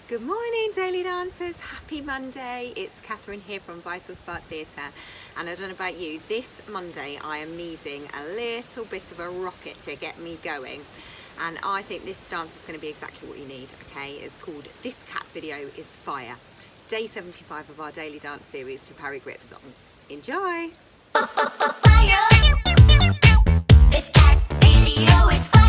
Good morning, daily dancers. Happy Monday. It's Catherine here from Vital Spark Theatre, and I don't know about you, this Monday I am needing a little bit of a rocket to get me going, and I think this dance is going to be exactly what you need. Okay, it's called This Cat Video is Fire. Day 75 of our daily dance series to Parry Gripp songs. Enjoy. Fire. This cat video is fire.